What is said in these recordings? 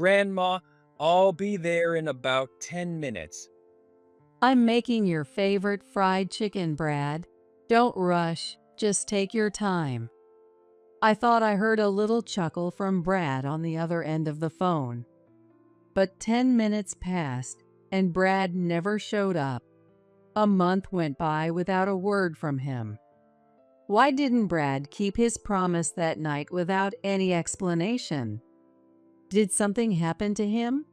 Grandma, I'll be there in about 10 minutes. I'm making your favorite fried chicken, Brad. Don't rush, just take your time. I thought I heard a little chuckle from Brad on the other end of the phone. But 10 minutes passed, and Brad never showed up. A month went by without a word from him. Why didn't Brad keep his promise that night without any explanation? Did something happen to him?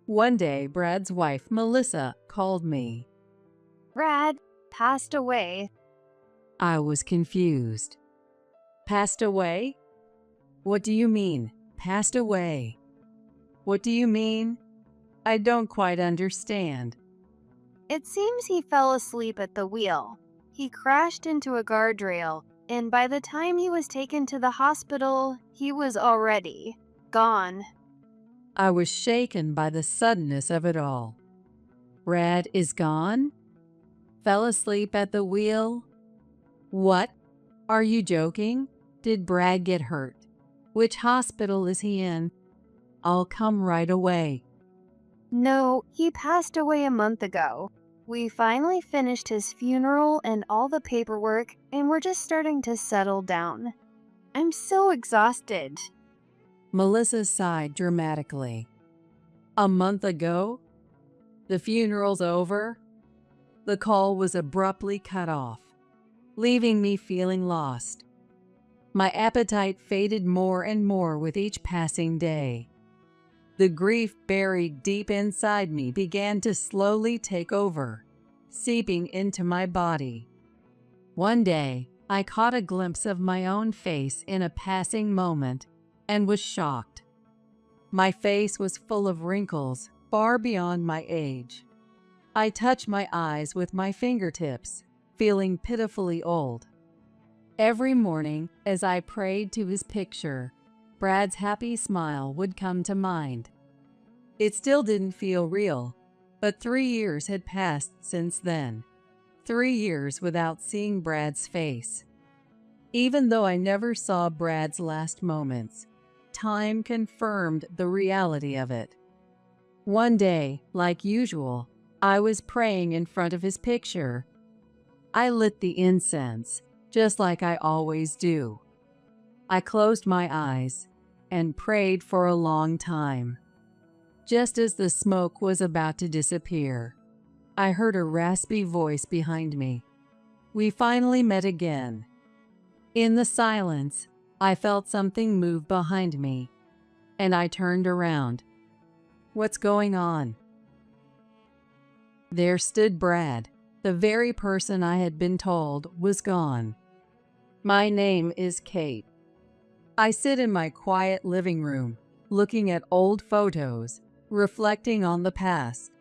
One day, Brad's wife, Melissa, called me. Brad passed away. I was confused. Passed away? What do you mean, passed away? What do you mean? I don't quite understand. It seems he fell asleep at the wheel. He crashed into a guardrail, and by the time he was taken to the hospital, he was already gone. I was shaken by the suddenness of it all. Brad is gone? Fell asleep at the wheel? What? Are you joking? Did Brad get hurt? Which hospital is he in? I'll come right away. No, he passed away a month ago. We finally finished his funeral and all the paperwork, and we're just starting to settle down. I'm so exhausted. Melissa sighed dramatically. A month ago? The funeral's over? The call was abruptly cut off, leaving me feeling lost. My appetite faded more and more with each passing day. The grief buried deep inside me began to slowly take over, seeping into my body. One day, I caught a glimpse of my own face in a passing moment and was shocked. My face was full of wrinkles far beyond my age. I touched my eyes with my fingertips, feeling pitifully old. Every morning, as I prayed to his picture, Brad's happy smile would come to mind. It still didn't feel real, but 3 years had passed since then. 3 years without seeing Brad's face. Even though I never saw Brad's last moments, time confirmed the reality of it. One day, like usual, I was praying in front of his picture. I lit the incense, just like I always do. I closed my eyes and prayed for a long time. Just as the smoke was about to disappear, I heard a raspy voice behind me. We finally met again. In the silence, I felt something move behind me, and I turned around. What's going on? There stood Brad, the very person I had been told was gone. My name is Kate. I sit in my quiet living room, looking at old photos, reflecting on the past.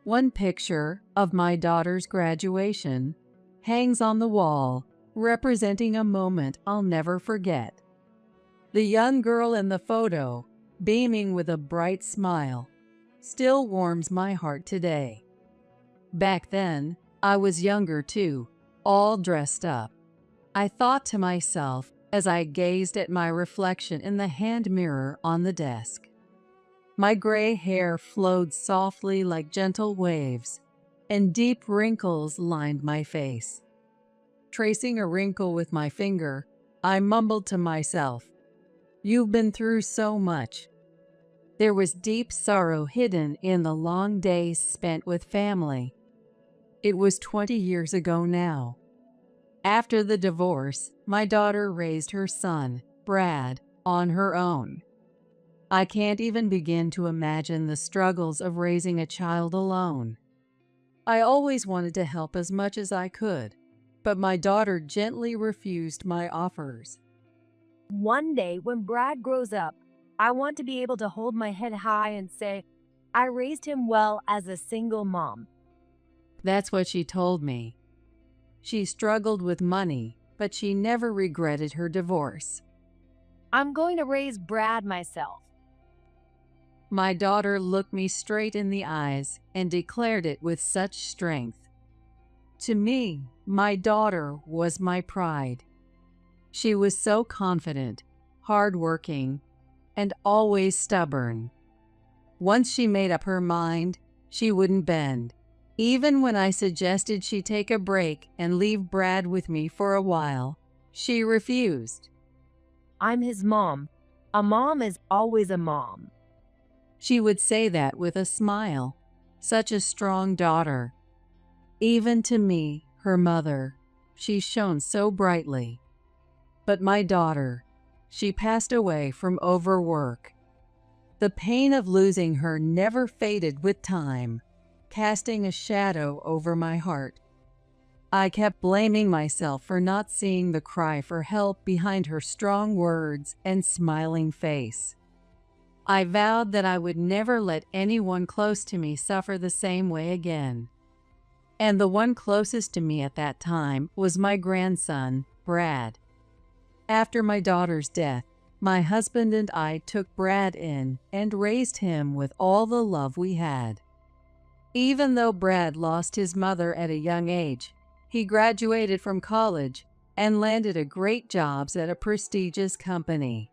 One picture of my daughter's graduation hangs on the wall, representing a moment I'll never forget. The young girl in the photo, beaming with a bright smile, still warms my heart today. Back then, I was younger too, all dressed up. I thought to myself as I gazed at my reflection in the hand mirror on the desk. My gray hair flowed softly like gentle waves, and deep wrinkles lined my face. Tracing a wrinkle with my finger, I mumbled to myself, "You've been through so much." There was deep sorrow hidden in the long days spent with family. It was 20 years ago now. After the divorce, my daughter raised her son, Brad, on her own. I can't even begin to imagine the struggles of raising a child alone. I always wanted to help as much as I could, but my daughter gently refused my offers. One day, when Brad grows up, I want to be able to hold my head high and say, I raised him well as a single mom. That's what she told me. She struggled with money, but she never regretted her divorce. I'm going to raise Brad myself. My daughter looked me straight in the eyes and declared it with such strength. To me, my daughter was my pride. She was so confident, hardworking, and always stubborn. Once she made up her mind, she wouldn't bend. Even when I suggested she take a break and leave Brad with me for a while, she refused. I'm his mom. A mom is always a mom. She would say that with a smile. Such a strong daughter. Even to me, her mother, she shone so brightly. But my daughter, she passed away from overwork. The pain of losing her never faded with time, casting a shadow over my heart. I kept blaming myself for not seeing the cry for help behind her strong words and smiling face. I vowed that I would never let anyone close to me suffer the same way again. And the one closest to me at that time was my grandson, Brad. After my daughter's death, my husband and I took Brad in and raised him with all the love we had. Even though Brad lost his mother at a young age, he graduated from college and landed a great job at a prestigious company.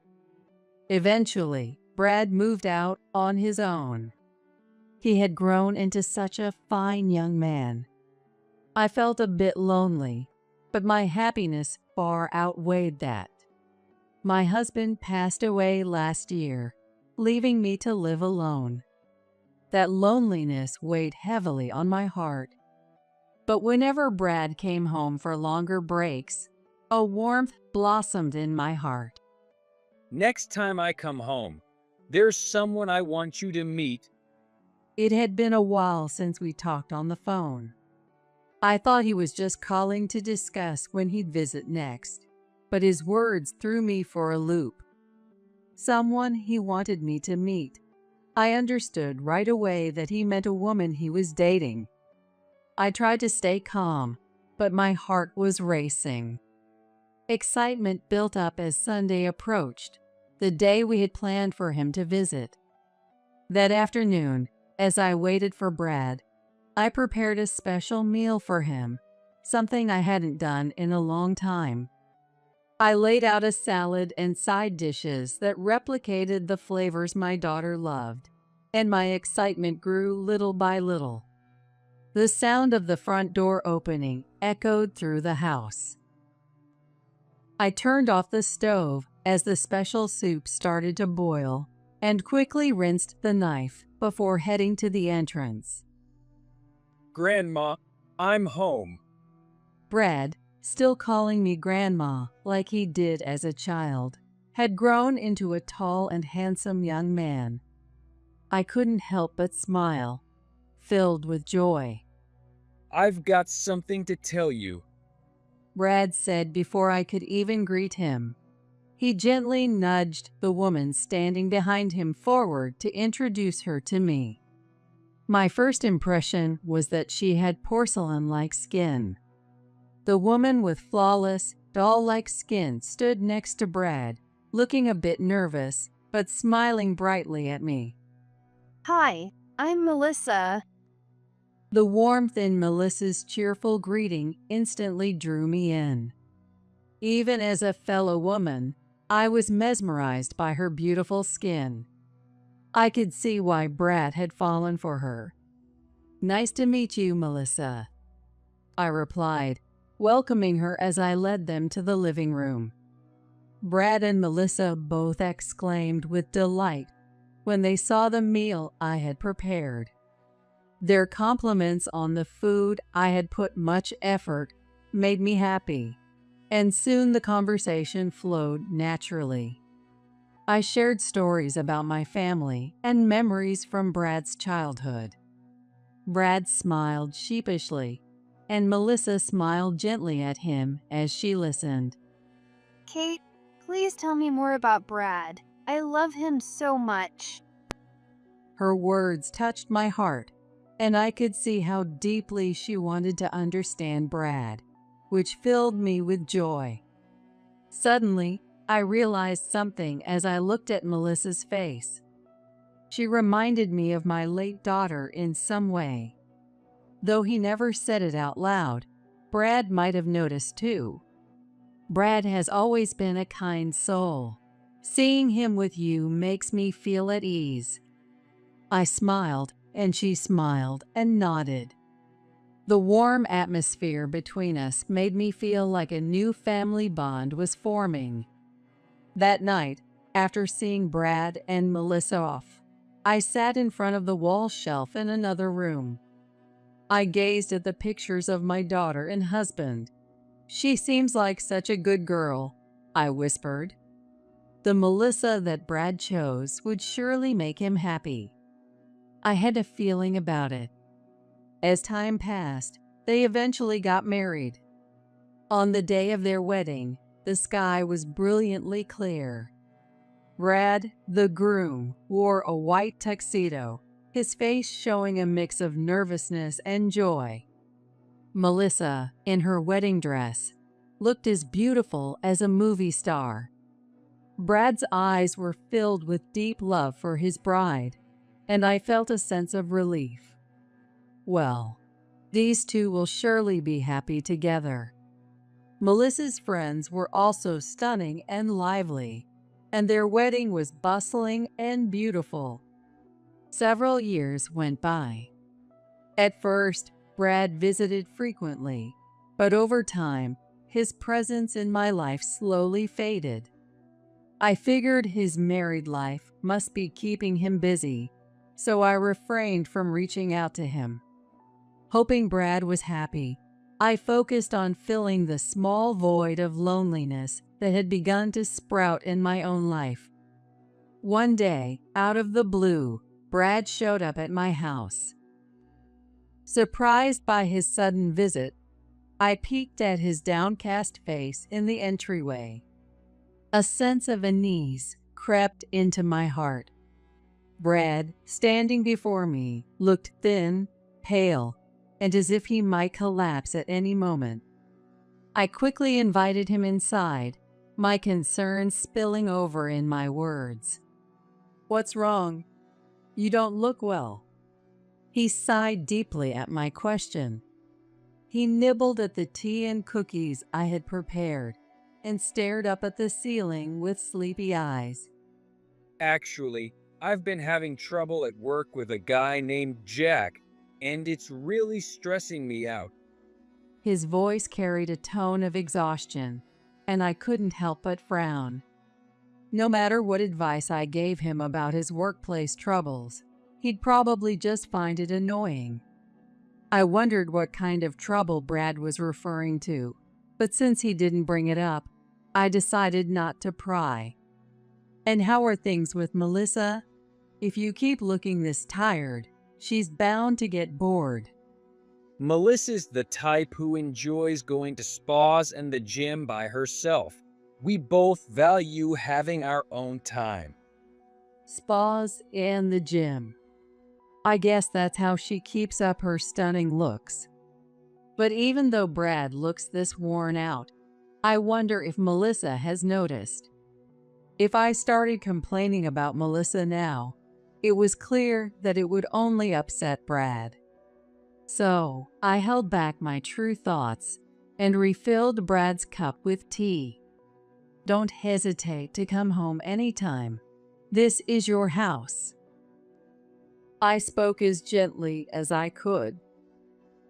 Eventually, Brad moved out on his own. He had grown into such a fine young man. I felt a bit lonely, but my happiness far outweighed that. My husband passed away last year, leaving me to live alone. That loneliness weighed heavily on my heart. But whenever Brad came home for longer breaks, a warmth blossomed in my heart. Next time I come home, there's someone I want you to meet. It had been a while since we talked on the phone. I thought he was just calling to discuss when he'd visit next, but his words threw me for a loop. Someone he wanted me to meet. I understood right away that he meant a woman he was dating. I tried to stay calm, but my heart was racing. Excitement built up as Sunday approached, the day we had planned for him to visit. That afternoon, as I waited for Brad, I prepared a special meal for him, something I hadn't done in a long time. I laid out a salad and side dishes that replicated the flavors my daughter loved, and my excitement grew little by little. The sound of the front door opening echoed through the house. I turned off the stove as the special soup started to boil and quickly rinsed the knife before heading to the entrance. Grandma, I'm home. Brad, still calling me Grandma like he did as a child, had grown into a tall and handsome young man. I couldn't help but smile, filled with joy. I've got something to tell you. Brad said before I could even greet him. He gently nudged the woman standing behind him forward to introduce her to me. My first impression was that she had porcelain-like skin. The woman with flawless, doll-like skin stood next to Brad, looking a bit nervous, but smiling brightly at me. Hi, I'm Melissa. The warmth in Melissa's cheerful greeting instantly drew me in. Even as a fellow woman, I was mesmerized by her beautiful skin. I could see why Brad had fallen for her. "Nice to meet you, Melissa," I replied, welcoming her as I led them to the living room. Brad and Melissa both exclaimed with delight when they saw the meal I had prepared. Their compliments on the food I had put much effort made me happy, and soon the conversation flowed naturally. I shared stories about my family and memories from Brad's childhood. Brad smiled sheepishly, and Melissa smiled gently at him as she listened. Kate, please tell me more about Brad. I love him so much. Her words touched my heart, and I could see how deeply she wanted to understand Brad, which filled me with joy. Suddenly, I realized something as I looked at Melissa's face. She reminded me of my late daughter in some way. Though he never said it out loud, Brad might have noticed too. Brad has always been a kind soul, Seeing him with you makes me feel at ease." I smiled, and she smiled and nodded. The warm atmosphere between us made me feel like a new family bond was forming. That night, after seeing Brad and Melissa off, I sat in front of the wall shelf in another room. I gazed at the pictures of my daughter and husband. "She seems like such a good girl," I whispered. The Melissa that Brad chose would surely make him happy. I had a feeling about it. As time passed, they eventually got married. On the day of their wedding, the sky was brilliantly clear. Brad, the groom, wore a white tuxedo, his face showing a mix of nervousness and joy. Melissa, in her wedding dress, looked as beautiful as a movie star. Brad's eyes were filled with deep love for his bride, and I felt a sense of relief. Well, these two will surely be happy together. Melissa's friends were also stunning and lively, and their wedding was bustling and beautiful. Several years went by. At first, Brad visited frequently, but over time, his presence in my life slowly faded. I figured his married life must be keeping him busy, so I refrained from reaching out to him. Hoping Brad was happy, I focused on filling the small void of loneliness that had begun to sprout in my own life. One day, out of the blue, Brad showed up at my house. Surprised by his sudden visit, I peeked at his downcast face in the entryway. A sense of unease crept into my heart. Brad, standing before me, looked thin, pale, and as if he might collapse at any moment. I quickly invited him inside, my concern spilling over in my words. "What's wrong? You don't look well." He sighed deeply at my question. He nibbled at the tea and cookies I had prepared and stared up at the ceiling with sleepy eyes. Actually, I've been having trouble at work with a guy named Jack, and it's really stressing me out." His voice carried a tone of exhaustion, and I couldn't help but frown. No matter what advice I gave him about his workplace troubles, he'd probably just find it annoying. I wondered what kind of trouble Brad was referring to, but since he didn't bring it up, I decided not to pry. "And how are things with Melissa? If you keep looking this tired, she's bound to get bored." Melissa's the type who enjoys going to spas and the gym by herself. We both value having our own time. Spas and the gym. I guess that's how she keeps up her stunning looks. But even though Brad looks this worn out, I wonder if Melissa has noticed. If I started complaining about Melissa now, it was clear that it would only upset Brad. So I held back my true thoughts and refilled Brad's cup with tea. "Don't hesitate to come home anytime. This is your house." I spoke as gently as I could.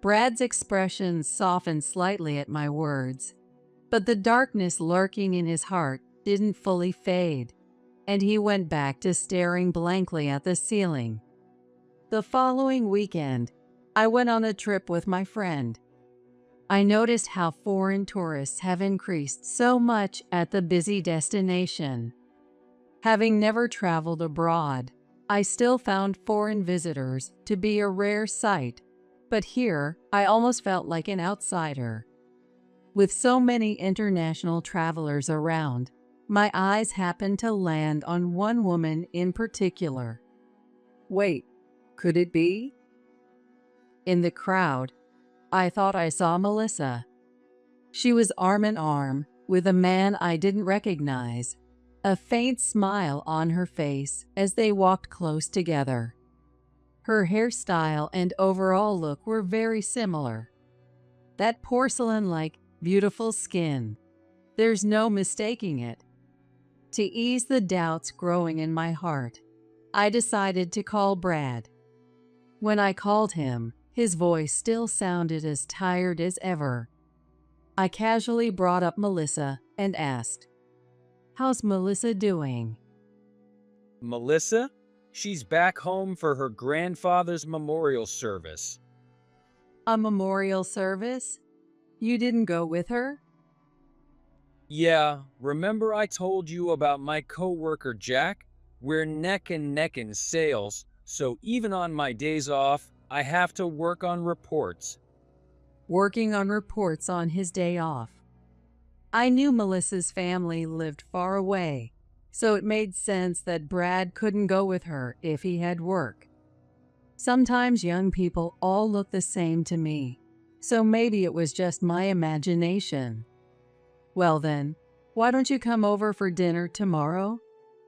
Brad's expression softened slightly at my words, but the darkness lurking in his heart didn't fully fade, and he went back to staring blankly at the ceiling. The following weekend, I went on a trip with my friend. I noticed how foreign tourists have increased so much at the busy destination. Having never traveled abroad, I still found foreign visitors to be a rare sight, but here I almost felt like an outsider. With so many international travelers around, my eyes happened to land on one woman in particular. Wait, could it be? In the crowd, I thought I saw Melissa. She was arm in arm with a man I didn't recognize, a faint smile on her face as they walked close together. Her hairstyle and overall look were very similar. That porcelain-like, beautiful skin. There's no mistaking it. To ease the doubts growing in my heart, I decided to call Brad. When I called him, his voice still sounded as tired as ever. I casually brought up Melissa and asked, "How's Melissa doing?" Melissa? She's back home for her grandfather's memorial service. "A memorial service? You didn't go with her?" Yeah, remember I told you about my coworker Jack? We're neck and neck in sales, so even on my days off, I have to work on reports. Working on reports on his day off. I knew Melissa's family lived far away, so it made sense that Brad couldn't go with her if he had work. Sometimes young people all look the same to me, so maybe it was just my imagination. "Well then, why don't you come over for dinner tomorrow?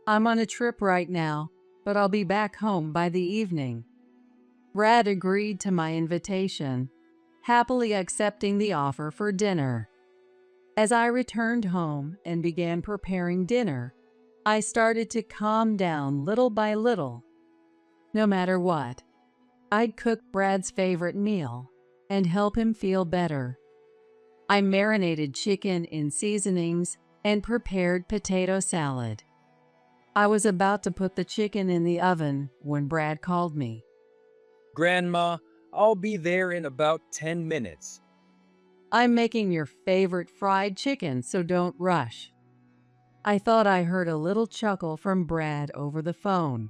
I'm on a trip right now, but I'll be back home by the evening." Brad agreed to my invitation, happily accepting the offer for dinner. As I returned home and began preparing dinner, I started to calm down little by little. No matter what, I'd cook Brad's favorite meal and help him feel better. I marinated chicken in seasonings and prepared potato salad. I was about to put the chicken in the oven when Brad called me. Grandma, I'll be there in about 10 minutes. "I'm making your favorite fried chicken, so don't rush." I thought I heard a little chuckle from Brad over the phone.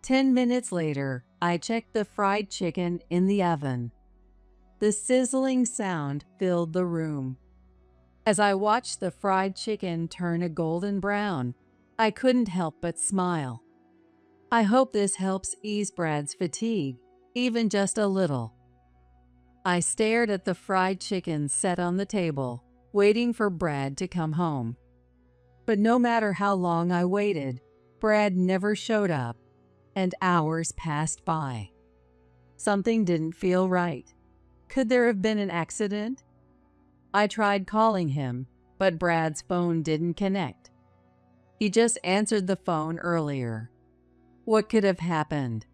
10 minutes later, I checked the fried chicken in the oven. The sizzling sound filled the room. As I watched the fried chicken turn a golden brown, I couldn't help but smile. I hope this helps ease Brad's fatigue, even just a little. I stared at the fried chicken set on the table, waiting for Brad to come home. But no matter how long I waited, Brad never showed up, and hours passed by. Something didn't feel right. Could there have been an accident? I tried calling him, but Brad's phone didn't connect. He just answered the phone earlier. What could have happened?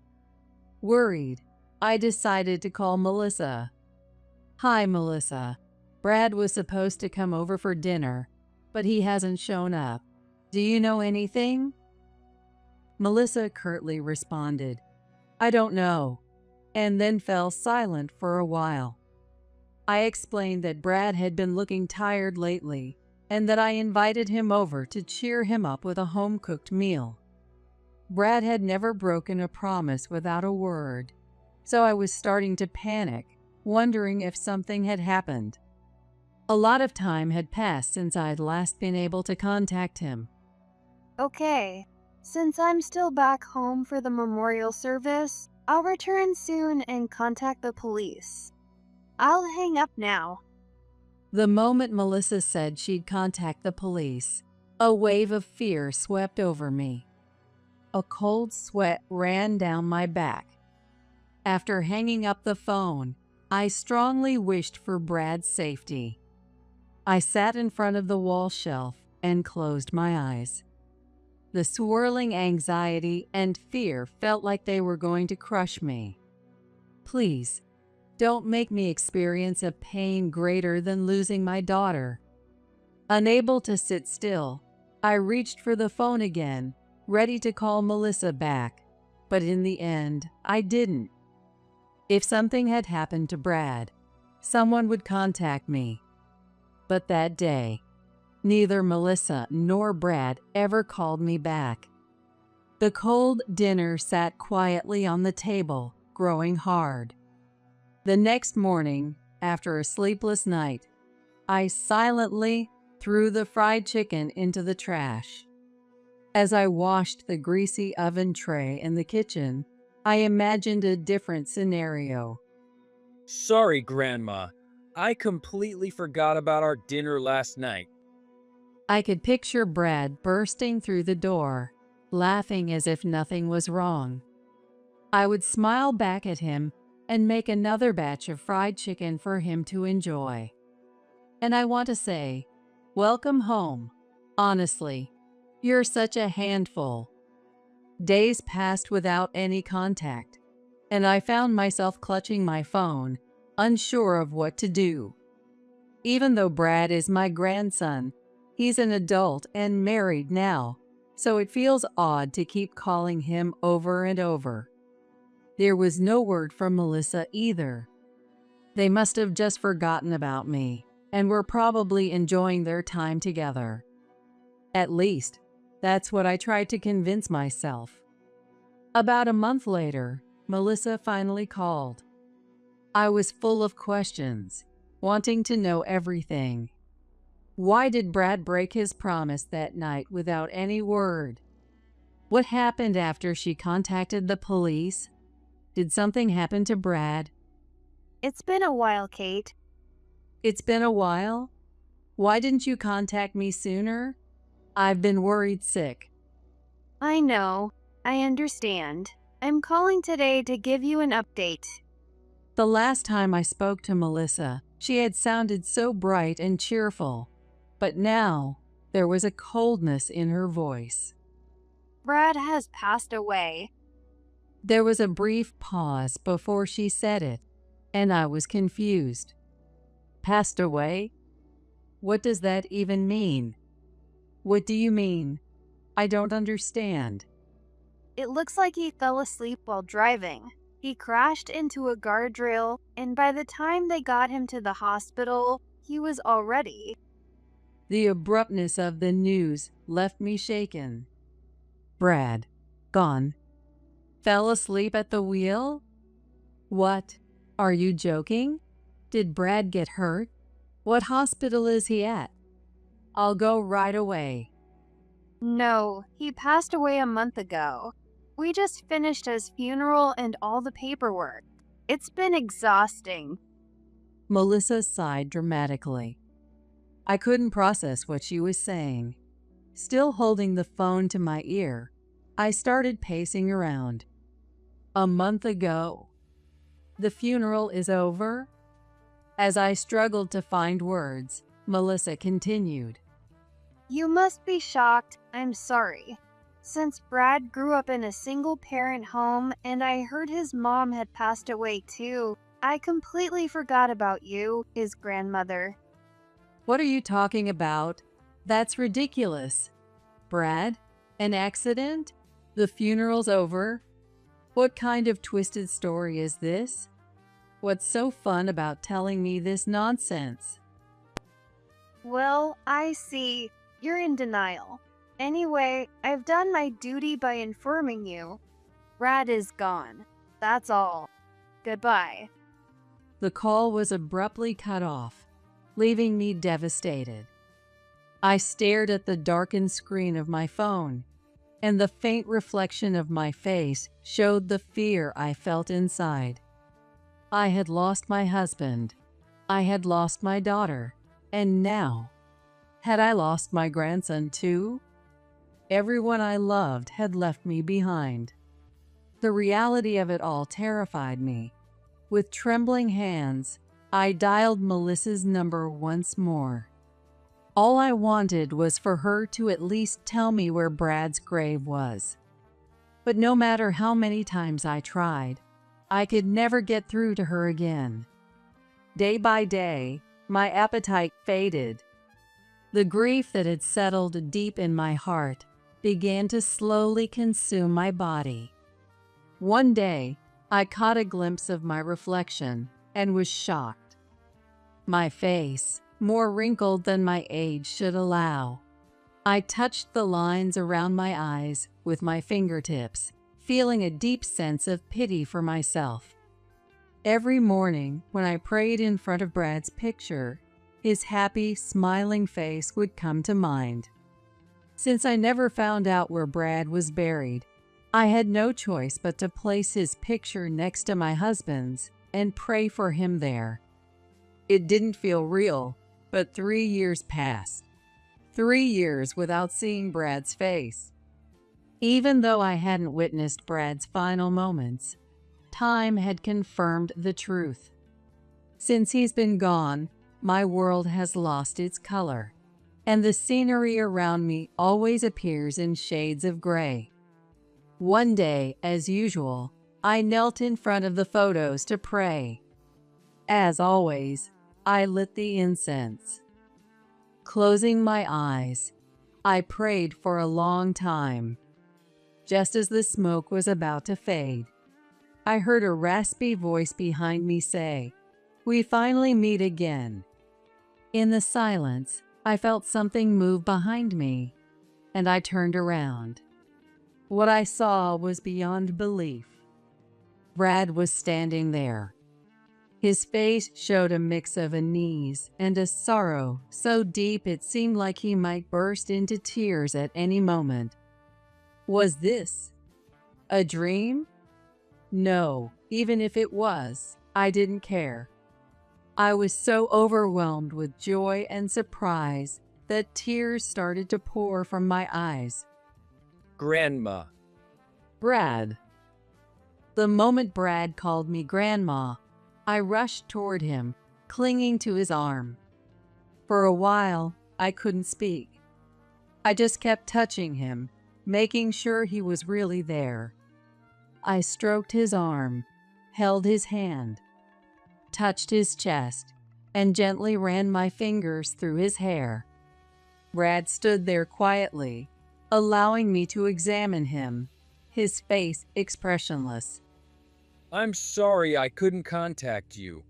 Worried, I decided to call Melissa. "Hi, Melissa. Brad was supposed to come over for dinner, but he hasn't shown up. Do you know anything?" Melissa curtly responded, "I don't know," and then fell silent for a while. I explained that Brad had been looking tired lately and that I invited him over to cheer him up with a home-cooked meal. Brad had never broken a promise without a word, so I was starting to panic, wondering if something had happened. A lot of time had passed since I'd last been able to contact him. Okay, since I'm still back home for the memorial service, I'll return soon and contact the police. I'll hang up now. The moment Melissa said she'd contact the police, a wave of fear swept over me. A cold sweat ran down my back. After hanging up the phone, I strongly wished for Brad's safety. I sat in front of the wall shelf and closed my eyes. The swirling anxiety and fear felt like they were going to crush me. Please, don't make me experience a pain greater than losing my daughter. Unable to sit still, I reached for the phone again, ready to call Melissa back, but in the end, I didn't. If something had happened to Brad, someone would contact me. But that day, neither Melissa nor Brad ever called me back. The cold dinner sat quietly on the table, growing hard. The next morning, after a sleepless night, I silently threw the fried chicken into the trash. As I washed the greasy oven tray in the kitchen, I imagined a different scenario. Sorry, Grandma. I completely forgot about our dinner last night. I could picture Brad bursting through the door, laughing as if nothing was wrong. I would smile back at him and make another batch of fried chicken for him to enjoy. And I want to say, welcome home. Honestly, You're such a handful. Days passed without any contact, and I found myself clutching my phone, unsure of what to do. Even though Brad is my grandson, he's an adult and married now, so it feels odd to keep calling him over and over. There was no word from Melissa either. They must have just forgotten about me and were probably enjoying their time together. At least, that's what I tried to convince myself. About a month later, Melissa finally called. I was full of questions, wanting to know everything. Why did Brad break his promise that night without any word? What happened after she contacted the police? Did something happen to Brad? It's been a while, Kate. It's been a while? Why didn't you contact me sooner? I've been worried sick. I know. I understand. I'm calling today to give you an update. The last time I spoke to Melissa, she had sounded so bright and cheerful, but now there was a coldness in her voice. Brad has passed away. There was a brief pause before she said it, and I was confused. Passed away? What does that even mean? What do you mean? I don't understand. It looks like he fell asleep while driving. He crashed into a guardrail, and by the time they got him to the hospital, he was already. The abruptness of the news left me shaken. Brad, gone. Fell asleep at the wheel? What? Are you joking? Did Brad get hurt? What hospital is he at? I'll go right away. No, he passed away a month ago. We just finished his funeral and all the paperwork. It's been exhausting. Melissa sighed dramatically. I couldn't process what she was saying. Still holding the phone to my ear, I started pacing around. A month ago. The funeral is over? As I struggled to find words, Melissa continued. You must be shocked. I'm sorry. Since Brad grew up in a single-parent home and I heard his mom had passed away too, I completely forgot about you, his grandmother. What are you talking about? That's ridiculous. Brad? An accident? The funeral's over? What kind of twisted story is this? What's so fun about telling me this nonsense? Well, I see. You're in denial. Anyway, I've done my duty by informing you. Brad is gone. That's all. Goodbye. The call was abruptly cut off, leaving me devastated. I stared at the darkened screen of my phone, and the faint reflection of my face showed the fear I felt inside. I had lost my husband. I had lost my daughter. And now, had I lost my grandson too? Everyone I loved had left me behind. The reality of it all terrified me. With trembling hands, I dialed Melissa's number once more. All I wanted was for her to at least tell me where Brad's grave was. But no matter how many times I tried, I could never get through to her again. Day by day, my appetite faded. The grief that had settled deep in my heart began to slowly consume my body. One day, I caught a glimpse of my reflection and was shocked. My face, more wrinkled than my age should allow. I touched the lines around my eyes with my fingertips, feeling a deep sense of pity for myself. Every morning, when I prayed in front of Brad's picture, his happy, smiling face would come to mind. Since I never found out where Brad was buried, I had no choice but to place his picture next to my husband's and pray for him there. It didn't feel real, but 3 years passed. 3 years without seeing Brad's face. Even though I hadn't witnessed Brad's final moments, time had confirmed the truth. Since he's been gone, my world has lost its color. and the scenery around me always appears in shades of gray. One day, as usual, I knelt in front of the photos to pray. As always, I lit the incense. Closing my eyes, I prayed for a long time. Just as the smoke was about to fade, I heard a raspy voice behind me say, "We finally meet again." In the silence, I felt something move behind me, and I turned around. What I saw was beyond belief. Brad was standing there. His face showed a mix of unease and a sorrow so deep it seemed like he might burst into tears at any moment. Was this a dream? No, even if it was, I didn't care. I was so overwhelmed with joy and surprise that tears started to pour from my eyes. Grandma. Brad. The moment Brad called me Grandma, I rushed toward him, clinging to his arm. For a while, I couldn't speak. I just kept touching him, making sure he was really there. I stroked his arm, held his hand, touched his chest, and gently ran my fingers through his hair. Brad stood there quietly, allowing me to examine him, his face expressionless. I'm sorry I couldn't contact you.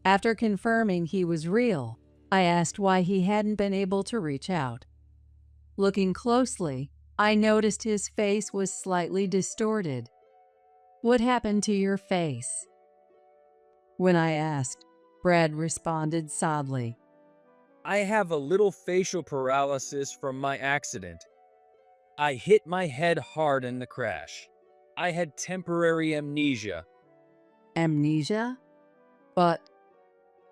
After confirming he was real, I asked why he hadn't been able to reach out. Looking closely, I noticed his face was slightly distorted. "What happened to your face?" When I asked, Brad responded sadly. I have a little facial paralysis from my accident. I hit my head hard in the crash. I had temporary amnesia. Amnesia? But,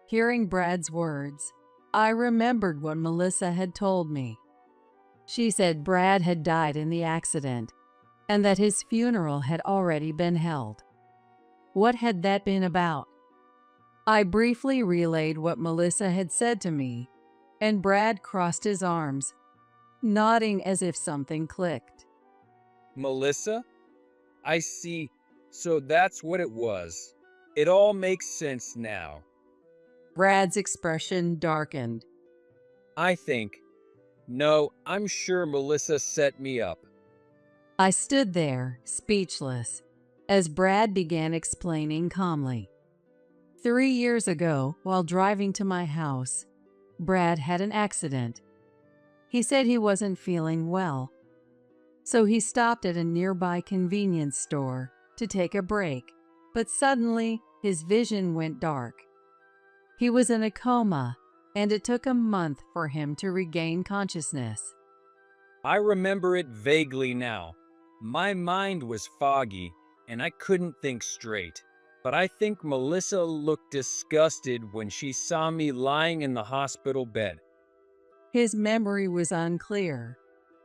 hearing Brad's words, I remembered what Melissa had told me. She said Brad had died in the accident, and that his funeral had already been held. What had that been about? I briefly relayed what Melissa had said to me, and Brad crossed his arms, nodding as if something clicked. Melissa? I see. So that's what it was. It all makes sense now. Brad's expression darkened. I think. No, I'm sure Melissa set me up. I stood there, speechless, as Brad began explaining calmly. 3 years ago, while driving to my house, Brad had an accident. He said he wasn't feeling well, so he stopped at a nearby convenience store to take a break, but suddenly his vision went dark. He was in a coma, and it took a month for him to regain consciousness. I remember it vaguely now. My mind was foggy, and I couldn't think straight. But I think Melissa looked disgusted when she saw me lying in the hospital bed. His memory was unclear,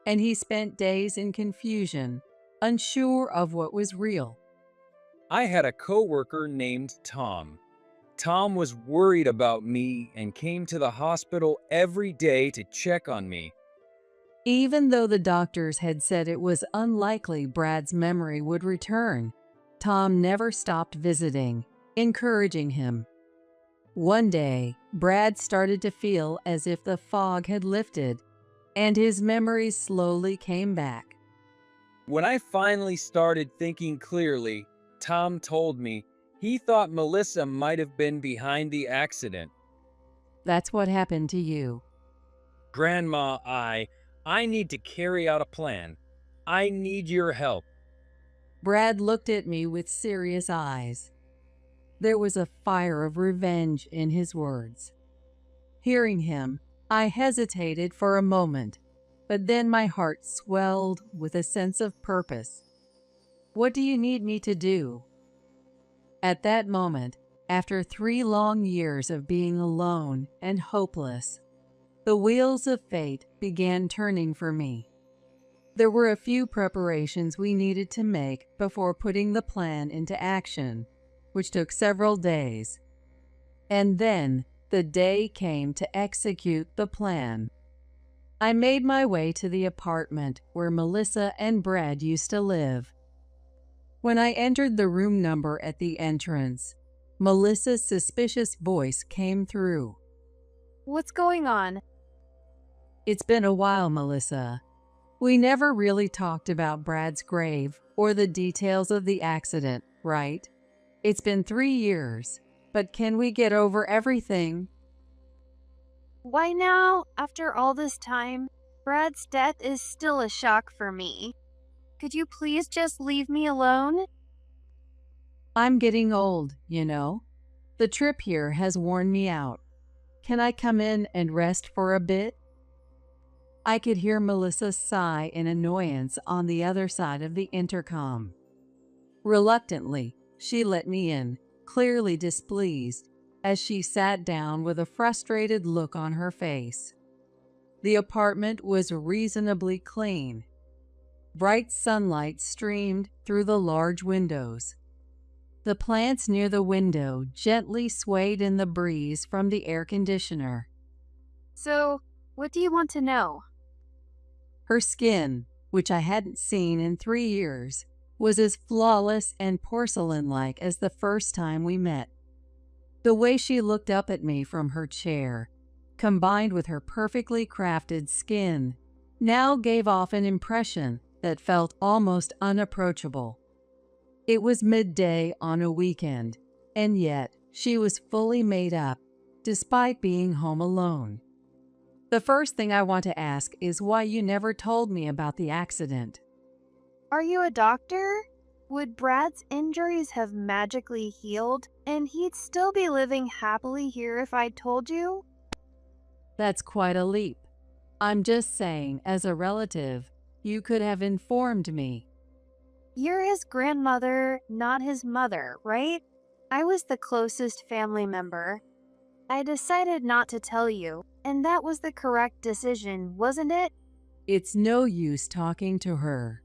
and he spent days in confusion, unsure of what was real. I had a coworker named Tom. Tom was worried about me and came to the hospital every day to check on me. Even though the doctors had said it was unlikely Brad's memory would return, Tom never stopped visiting, encouraging him. One day, Brad started to feel as if the fog had lifted, and his memories slowly came back. When I finally started thinking clearly, Tom told me he thought Melissa might have been behind the accident. That's what happened to you. Grandma, I need to carry out a plan. I need your help. Brad looked at me with serious eyes. There was a fire of revenge in his words. Hearing him, I hesitated for a moment, but then my heart swelled with a sense of purpose. "What do you need me to do?" At that moment, after 3 long years of being alone and hopeless, the wheels of fate began turning for me. There were a few preparations we needed to make before putting the plan into action, which took several days. And then the day came to execute the plan. I made my way to the apartment where Melissa and Brad used to live. When I entered the room number at the entrance, Melissa's suspicious voice came through. What's going on? It's been a while, Melissa. We never really talked about Brad's grave or the details of the accident, right? It's been 3 years, but can we get over everything? Why now, after all this time, Brad's death is still a shock for me. Could you please just leave me alone? I'm getting old, you know. The trip here has worn me out. Can I come in and rest for a bit? I could hear Melissa sigh in annoyance on the other side of the intercom. Reluctantly, she let me in, clearly displeased, as she sat down with a frustrated look on her face. The apartment was reasonably clean. Bright sunlight streamed through the large windows. The plants near the window gently swayed in the breeze from the air conditioner. So, what do you want to know? Her skin, which I hadn't seen in 3 years, was as flawless and porcelain-like as the first time we met. The way she looked up at me from her chair, combined with her perfectly crafted skin, now gave off an impression that felt almost unapproachable. It was midday on a weekend, and yet she was fully made up, despite being home alone. The first thing I want to ask is why you never told me about the accident. Are you a doctor? Would Brad's injuries have magically healed, and he'd still be living happily here if I'd told you? That's quite a leap. I'm just saying, as a relative, you could have informed me. You're his grandmother, not his mother, right? I was the closest family member. I decided not to tell you, and that was the correct decision, wasn't it? It's no use talking to her.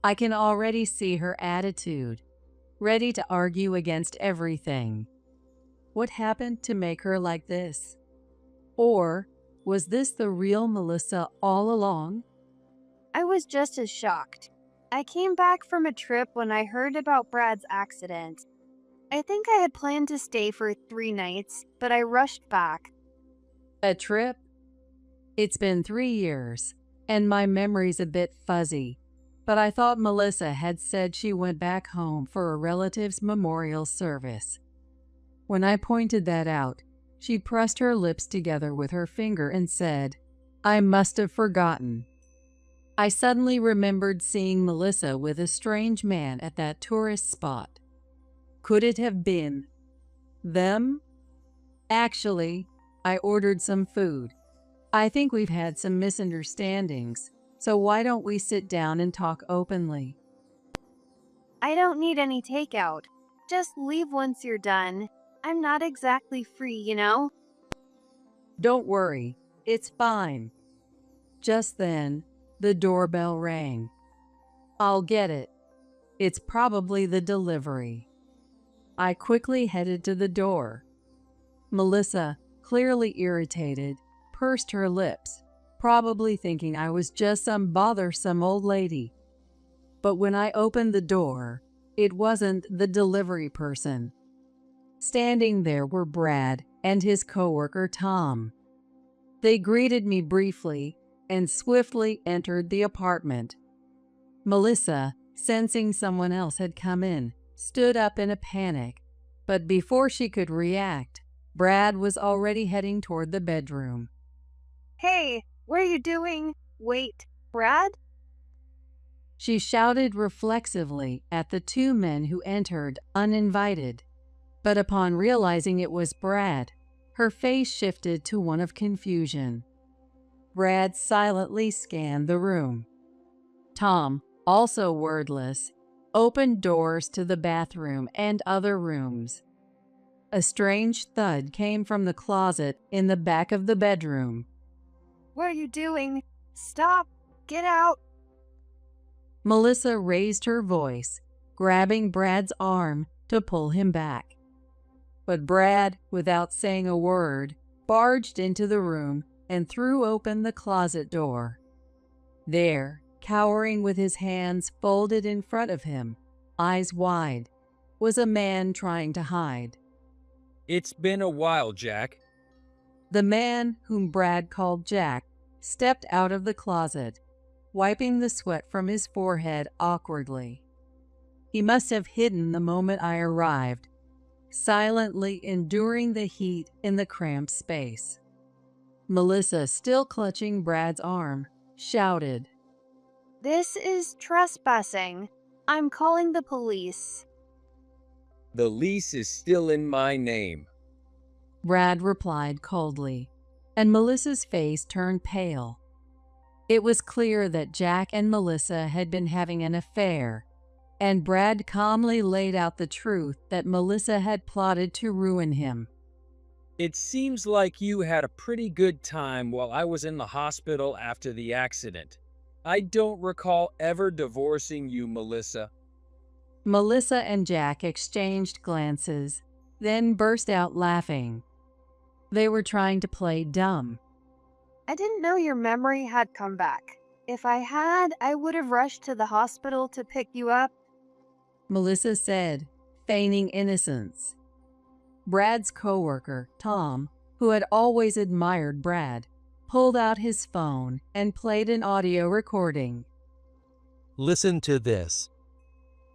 I can already see her attitude, ready to argue against everything. What happened to make her like this? Or was this the real Melissa all along? I was just as shocked. I came back from a trip when I heard about Brad's accident. I think I had planned to stay for 3 nights, but I rushed back. A trip? It's been 3 years, and my memory's a bit fuzzy, but I thought Melissa had said she went back home for a relative's memorial service. When I pointed that out, she pressed her lips together with her finger and said, "I must have forgotten." I suddenly remembered seeing Melissa with a strange man at that tourist spot. Could it have been them? Actually, I ordered some food. I think we've had some misunderstandings, so why don't we sit down and talk openly? I don't need any takeout. Just leave once you're done. I'm not exactly free, you know? Don't worry, it's fine. Just then, the doorbell rang. I'll get it. It's probably the delivery. I quickly headed to the door. Melissa, clearly irritated, pursed her lips, probably thinking I was just some bothersome old lady. But when I opened the door, it wasn't the delivery person. Standing there were Brad and his coworker Tom. They greeted me briefly and swiftly entered the apartment. Melissa, sensing someone else had come in, stood up in a panic, but before she could react, Brad was already heading toward the bedroom. Hey, what are you doing? Wait, Brad? She shouted reflexively at the 2 men who entered uninvited, but upon realizing it was Brad, her face shifted to one of confusion. Brad silently scanned the room. Tom, also wordless, opened doors to the bathroom and other rooms. A strange thud came from the closet in the back of the bedroom. What are you doing? Stop! Get out! Melissa raised her voice, grabbing Brad's arm to pull him back. But Brad, without saying a word, barged into the room and threw open the closet door. There, cowering with his hands folded in front of him, eyes wide, was a man trying to hide. It's been a while, Jack. The man, whom Brad called Jack, stepped out of the closet, wiping the sweat from his forehead awkwardly. He must have hidden the moment I arrived, silently enduring the heat in the cramped space. Melissa, still clutching Brad's arm, shouted, This is trespassing. I'm calling the police. The lease is still in my name. Brad replied coldly, and Melissa's face turned pale. It was clear that Jack and Melissa had been having an affair, and Brad calmly laid out the truth that Melissa had plotted to ruin him. It seems like you had a pretty good time while I was in the hospital after the accident. I don't recall ever divorcing you, Melissa. Melissa and Jack exchanged glances, then burst out laughing. They were trying to play dumb. I didn't know your memory had come back. If I had, I would have rushed to the hospital to pick you up. Melissa said, feigning innocence. Brad's coworker, Tom, who had always admired Brad, pulled out his phone and played an audio recording. Listen to this.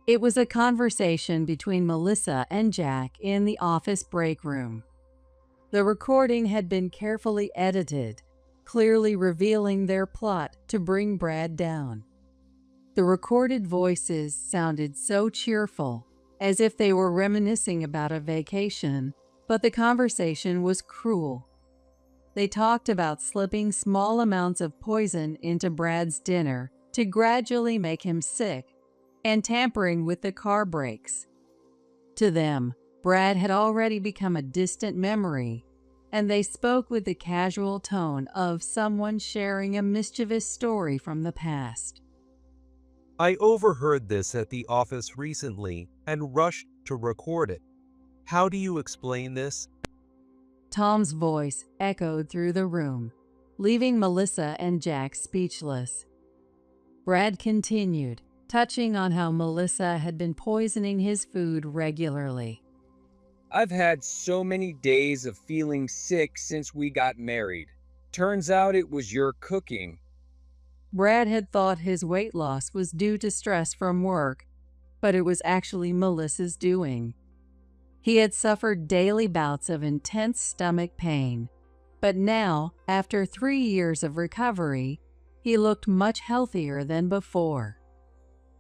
It was a conversation between Melissa and Jack in the office break room. The recording had been carefully edited, clearly revealing their plot to bring Brad down. The recorded voices sounded so cheerful, as if they were reminiscing about a vacation, but the conversation was cruel. They talked about slipping small amounts of poison into Brad's dinner to gradually make him sick, and tampering with the car brakes. To them, Brad had already become a distant memory, and they spoke with the casual tone of someone sharing a mischievous story from the past. I overheard this at the office recently and rushed to record it. How do you explain this? Tom's voice echoed through the room, leaving Melissa and Jack speechless. Brad continued, touching on how Melissa had been poisoning his food regularly. I've had so many days of feeling sick since we got married. Turns out it was your cooking. Brad had thought his weight loss was due to stress from work, but it was actually Melissa's doing. He had suffered daily bouts of intense stomach pain, but now, after 3 years of recovery, he looked much healthier than before.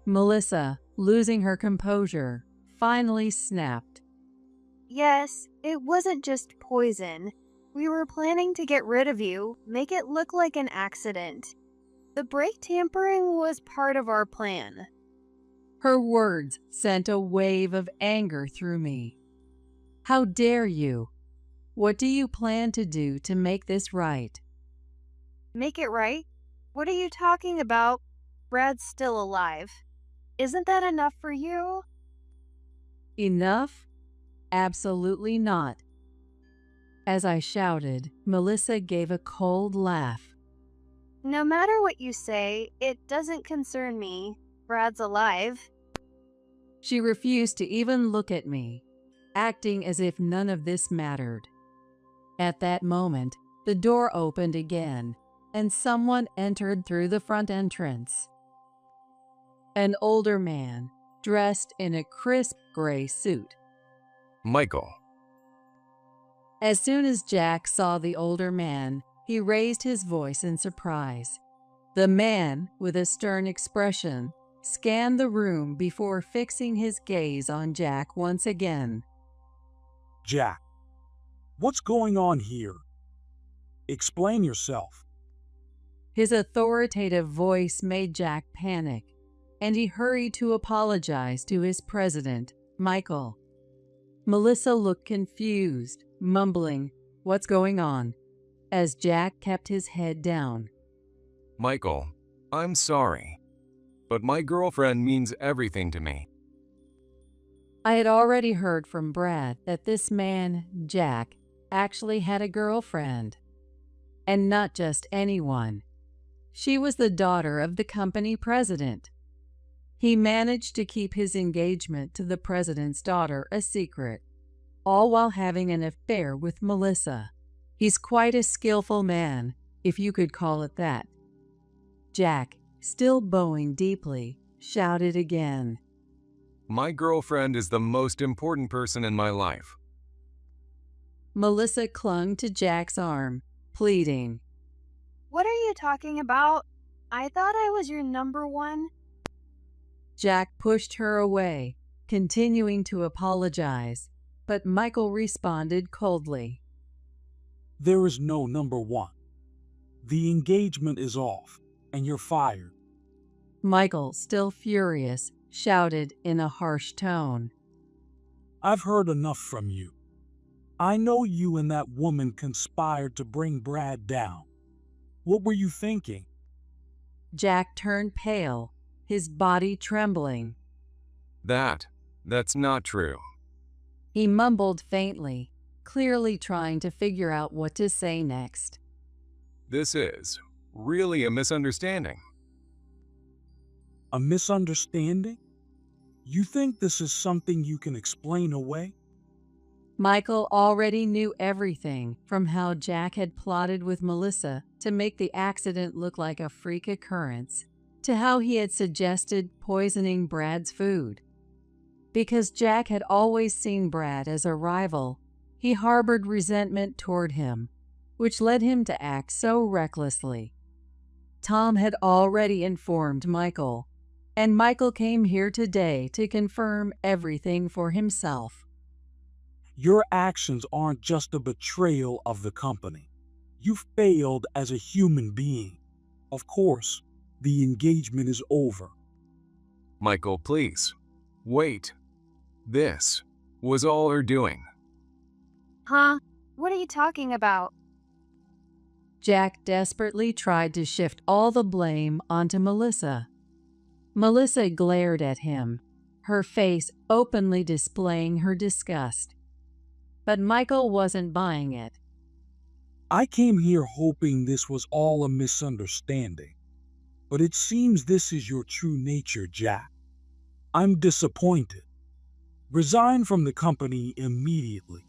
Melissa, losing her composure, finally snapped. Yes, it wasn't just poison. We were planning to get rid of you, make it look like an accident. The brake tampering was part of our plan. Her words sent a wave of anger through me. How dare you? What do you plan to do to make this right? Make it right? What are you talking about? Brad's still alive. Isn't that enough for you? Enough? Absolutely not. As I shouted, Melissa gave a cold laugh. No matter what you say, it doesn't concern me. Brad's alive. She refused to even look at me, acting as if none of this mattered. At that moment, the door opened again, and someone entered through the front entrance. An older man, dressed in a crisp gray suit. Michael. As soon as Jack saw the older man, he raised his voice in surprise. The man, with a stern expression, scanned the room before fixing his gaze on Jack once again. Jack, what's going on here? Explain yourself. His authoritative voice made Jack panic, and he hurried to apologize to his president, Michael. Melissa looked confused, mumbling, "What's going on?" as Jack kept his head down. Michael, I'm sorry, but my girlfriend means everything to me. I had already heard from Brad that this man, Jack, actually had a girlfriend. And not just anyone. She was the daughter of the company president. He managed to keep his engagement to the president's daughter a secret, all while having an affair with Melissa. He's quite a skillful man, if you could call it that. Jack, still bowing deeply, shouted again. My girlfriend is the most important person in my life. Melissa clung to Jack's arm, pleading. What are you talking about? I thought I was your number one. Jack pushed her away, continuing to apologize, but Michael responded coldly. There is no number one. The engagement is off, and you're fired. Michael, still furious, shouted in a harsh tone. I've heard enough from you. I know you and that woman conspired to bring Brad down. What were you thinking? Jack turned pale, his body trembling. That's not true. He mumbled faintly, clearly trying to figure out what to say next. This is really a misunderstanding. A misunderstanding? You think this is something you can explain away? Michael already knew everything, from how Jack had plotted with Melissa to make the accident look like a freak occurrence, to how he had suggested poisoning Brad's food. Because Jack had always seen Brad as a rival, he harbored resentment toward him, which led him to act so recklessly. Tom had already informed Michael, and Michael came here today to confirm everything for himself. Your actions aren't just a betrayal of the company. You failed as a human being. Of course, the engagement is over. Michael, please. Wait. This was all her doing. Huh? What are you talking about? Jack desperately tried to shift all the blame onto Melissa. Melissa glared at him, her face openly displaying her disgust. But Michael wasn't buying it. I came here hoping this was all a misunderstanding. But it seems this is your true nature, Jack. I'm disappointed. Resign from the company immediately.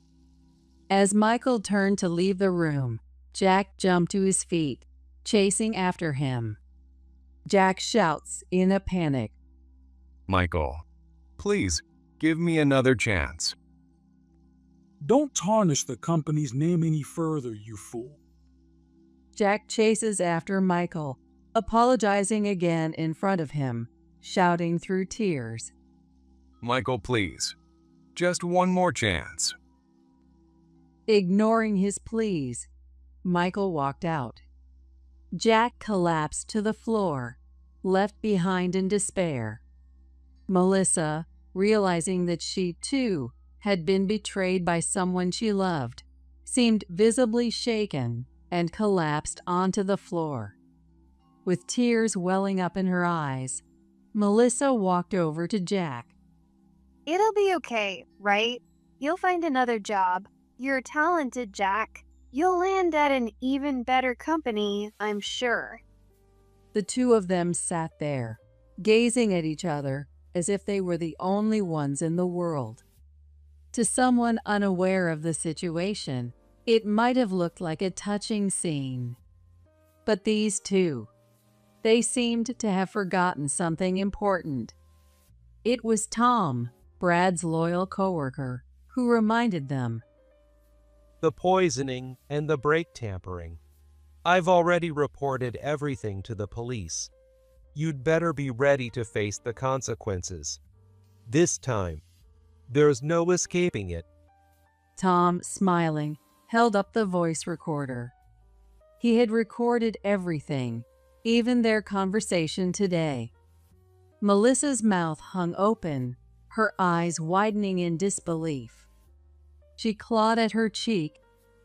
As Michael turned to leave the room, Jack jumped to his feet, chasing after him. Jack shouts in a panic. Michael, please give me another chance. Don't tarnish the company's name any further, you fool. Jack chases after Michael, apologizing again in front of him, shouting through tears. Michael, please. Just one more chance. Ignoring his pleas, Michael walked out. Jack collapsed to the floor, left behind in despair. Melissa, realizing that she, too, had been betrayed by someone she loved, seemed visibly shaken and collapsed onto the floor. With tears welling up in her eyes, Melissa walked over to Jack. It'll be okay, right? You'll find another job. You're talented, Jack. You'll land at an even better company, I'm sure. The two of them sat there, gazing at each other as if they were the only ones in the world. To someone unaware of the situation, it might have looked like a touching scene. But these two, they seemed to have forgotten something important. It was Tom, Brad's loyal coworker, who reminded them. The poisoning and the brake tampering. I've already reported everything to the police. You'd better be ready to face the consequences. This time, there's no escaping it. Tom, smiling, held up the voice recorder. He had recorded everything, even their conversation today. Melissa's mouth hung open, her eyes widening in disbelief. She clawed at her cheek,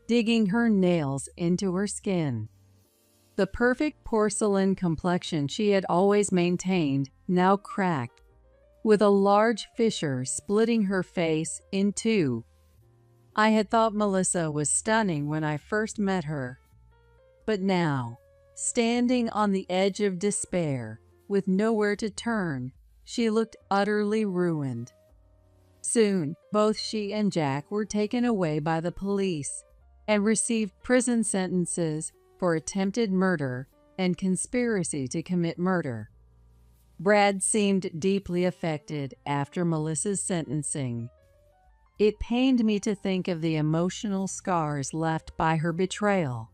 digging her nails into her skin. The perfect porcelain complexion she had always maintained now cracked, with a large fissure splitting her face in two. I had thought Melissa was stunning when I first met her, But now, standing on the edge of despair, with nowhere to turn, she looked utterly ruined. Soon, both she and Jack were taken away by the police and received prison sentences for attempted murder and conspiracy to commit murder. Brad seemed deeply affected after Melissa's sentencing. It pained me to think of the emotional scars left by her betrayal.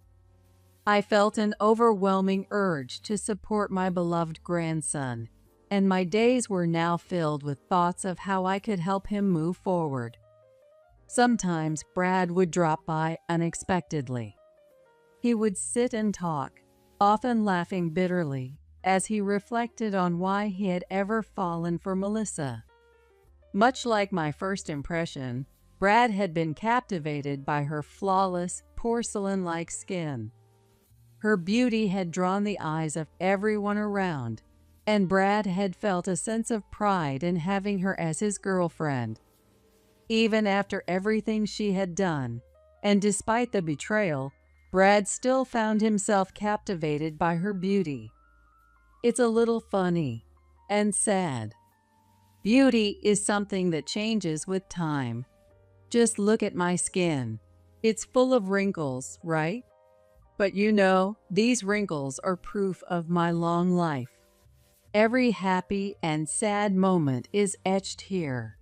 I felt an overwhelming urge to support my beloved grandson, and my days were now filled with thoughts of how I could help him move forward. Sometimes Brad would drop by unexpectedly. He would sit and talk, often laughing bitterly, as he reflected on why he had ever fallen for Melissa. Much like my first impression, Brad had been captivated by her flawless, porcelain-like skin. Her beauty had drawn the eyes of everyone around, and Brad had felt a sense of pride in having her as his girlfriend. Even after everything she had done, and despite the betrayal, Brad still found himself captivated by her beauty. It's a little funny and sad. Beauty is something that changes with time. Just look at my skin. It's full of wrinkles, right? But you know, these wrinkles are proof of my long life. Every happy and sad moment is etched here.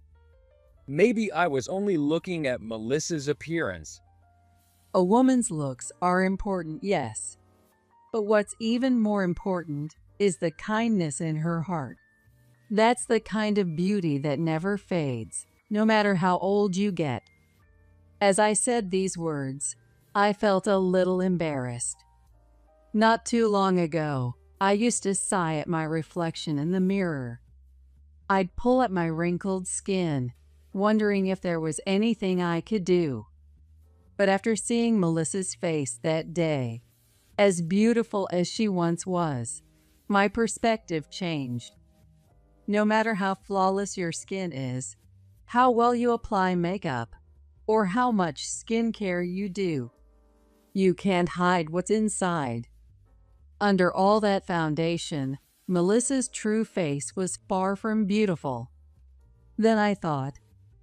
Maybe I was only looking at Melissa's appearance. A woman's looks are important, yes. But what's even more important is the kindness in her heart. That's the kind of beauty that never fades, no matter how old you get. As I said these words, I felt a little embarrassed. Not too long ago, I used to sigh at my reflection in the mirror. I'd pull at my wrinkled skin, wondering if there was anything I could do. But after seeing Melissa's face that day, as beautiful as she once was, my perspective changed. No matter how flawless your skin is, how well you apply makeup, or how much skincare you do, you can't hide what's inside. Under all that foundation, Melissa's true face was far from beautiful. Then I thought,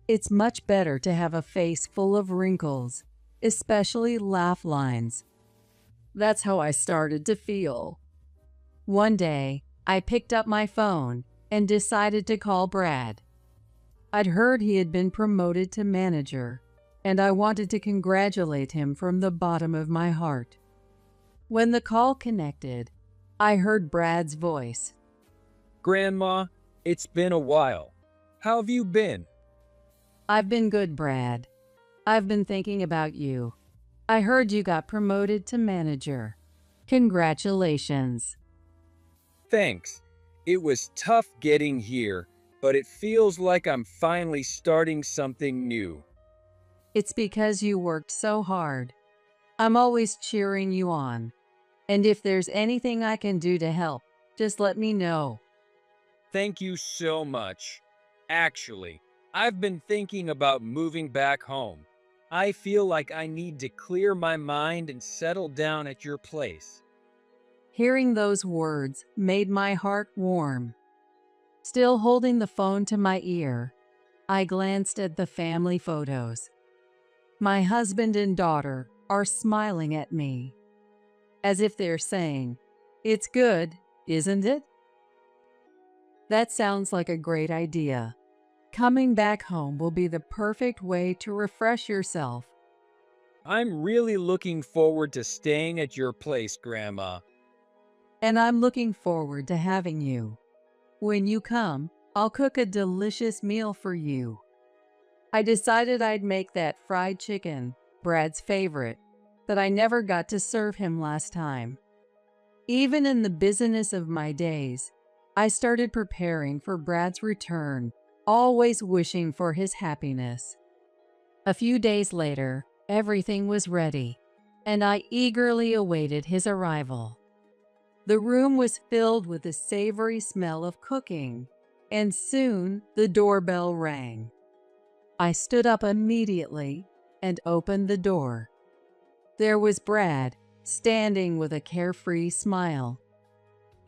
it's much better to have a face full of wrinkles, especially laugh lines. That's how I started to feel. One day, I picked up my phone and decided to call Brad. I'd heard he had been promoted to manager, and I wanted to congratulate him from the bottom of my heart. When the call connected, I heard Brad's voice. Grandma, it's been a while. How have you been? I've been good, Brad. I've been thinking about you. I heard you got promoted to manager. Congratulations. Thanks. It was tough getting here, but it feels like I'm finally starting something new. It's because you worked so hard. I'm always cheering you on. And if there's anything I can do to help, just let me know. Thank you so much. Actually, I've been thinking about moving back home. I feel like I need to clear my mind and settle down at your place. Hearing those words made my heart warm. Still holding the phone to my ear, I glanced at the family photos. My husband and daughter are smiling at me, as if they're saying, "It's good, isn't it?" That sounds like a great idea. Coming back home will be the perfect way to refresh yourself. I'm really looking forward to staying at your place, Grandma. And I'm looking forward to having you. When you come, I'll cook a delicious meal for you. I decided I'd make that fried chicken, Brad's favorite, that I never got to serve him last time. Even in the busyness of my days, I started preparing for Brad's return, always wishing for his happiness. A few days later, everything was ready, and I eagerly awaited his arrival. The room was filled with the savory smell of cooking, and soon the doorbell rang. I stood up immediately and opened the door. There was Brad, standing with a carefree smile.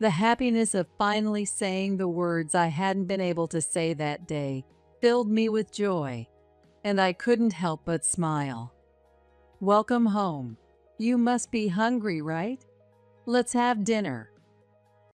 The happiness of finally saying the words I hadn't been able to say that day filled me with joy, and I couldn't help but smile. Welcome home. You must be hungry, right? Let's have dinner.